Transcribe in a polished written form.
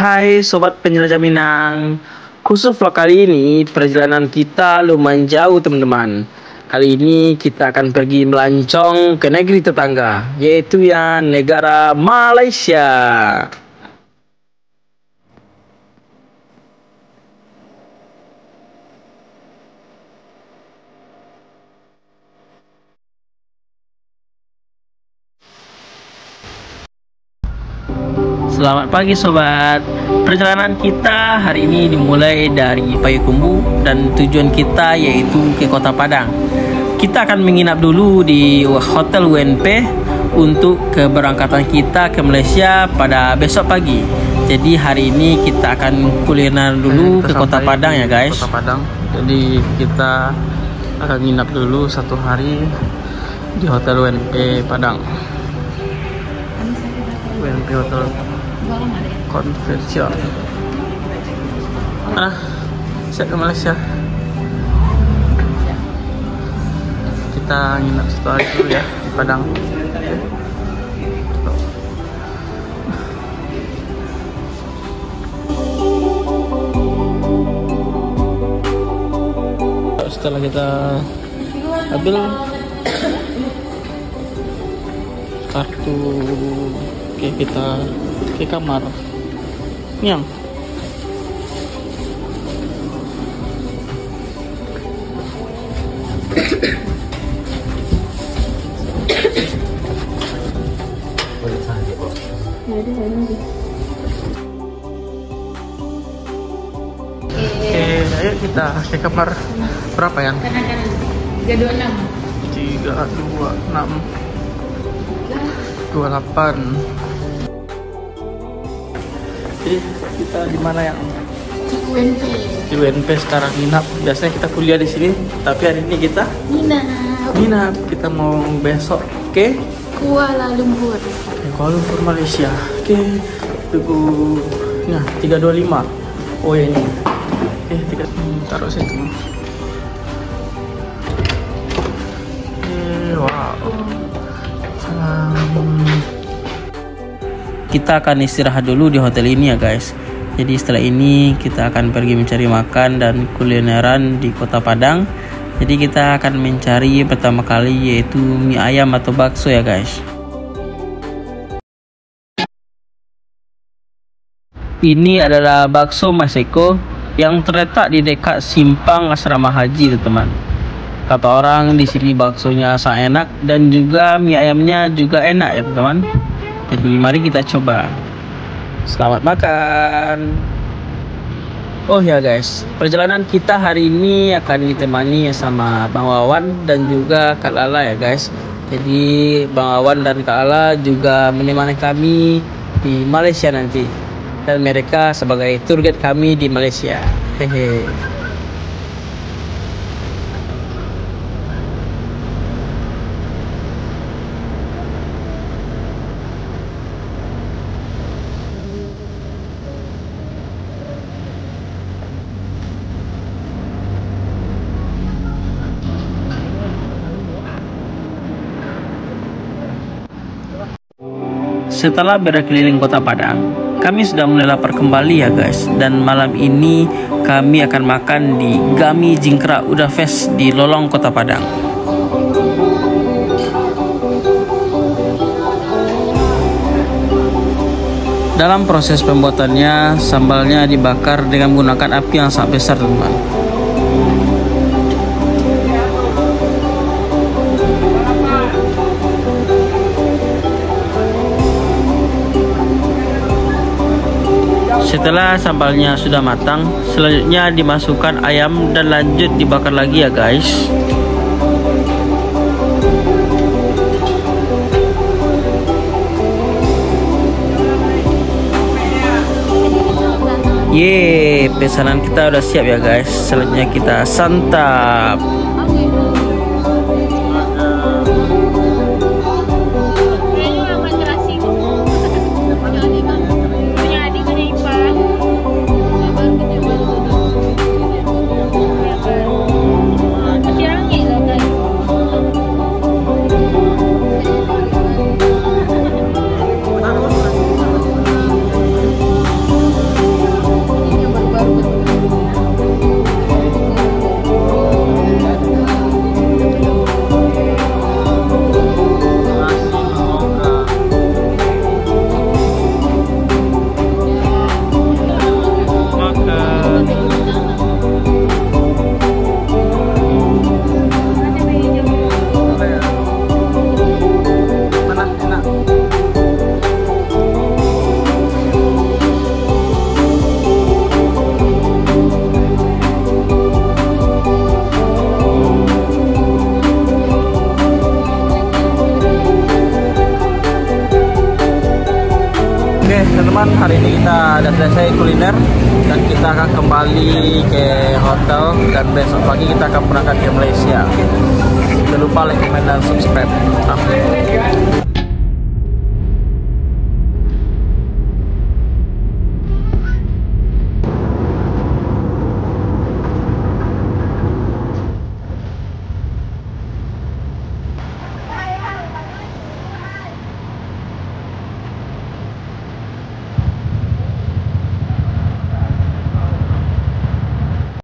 Hai Sobat Penjelajah Minang. Khusus vlog kali ini perjalanan kita lumayan jauh teman-teman. Kali ini kita akan pergi melancong ke negeri tetangga, yaitu ya negara Malaysia. Selamat pagi sobat. Perjalanan kita hari ini dimulai dari Payakumbuh dan tujuan kita yaitu ke Kota Padang. Kita akan menginap dulu di Hotel WNP untuk keberangkatan kita ke Malaysia pada besok pagi. Jadi hari ini kita akan kuliner dulu ke Kota Padang ya guys. Kota Padang. Jadi kita akan menginap dulu satu hari di Hotel WNP Padang. WNP Hotel Convention. Saya ke Malaysia. Kita nginap satu hari dulu ya di Padang. Setelah kita ambil kartu, kita ke kamar. Yang ayo kita ke kamar. Berapa ya? Kanan-kanan 326 28. Jadi kita di mana yang? UNP. Di UNP sekarang nginap. Biasanya kita kuliah di sini, tapi hari ini kita nginap. Kita mau besok ke Kuala Lumpur. Kuala Lumpur Malaysia. Tunggu. Nah, 325. Oh ya ini. Taruh situ. Wow. Kita akan istirahat dulu di hotel ini ya guys. Jadi setelah ini kita akan pergi mencari makan dan kulineran di Kota Padang. Jadi kita akan mencari pertama kali yaitu mie ayam atau bakso ya guys. Ini adalah bakso Mas Eko yang terletak di dekat simpang asrama haji teman-teman. Kata orang di sini baksonya sangat enak dan juga mie ayamnya juga enak ya teman-teman. Jadi mari kita coba. Selamat makan. Oh ya guys, perjalanan kita hari ini akan ditemani sama Bang Wawan dan juga Kak Lala ya guys. Jadi Bang Wawan dan Kak Lala juga menemani kami di Malaysia nanti. Dan mereka sebagai tour guide kami di Malaysia. Hehe. Setelah berkeliling Kota Padang, kami sudah mulai lapar kembali ya guys. Dan malam ini kami akan makan di Gami Jingkrak Udah Fest di Lolong Kota Padang. Dalam proses pembuatannya, sambalnya dibakar dengan menggunakan api yang sangat besar teman-teman. Setelah sambalnya sudah matang, selanjutnya dimasukkan ayam dan lanjut dibakar lagi ya guys. Yeay, pesanan kita udah siap ya guys. Selanjutnya kita santap. teman-teman, hari ini kita sudah selesai kuliner dan kita akan kembali ke hotel dan besok pagi kita akan berangkat ke Malaysia. Jangan lupa like, comment, dan subscribe.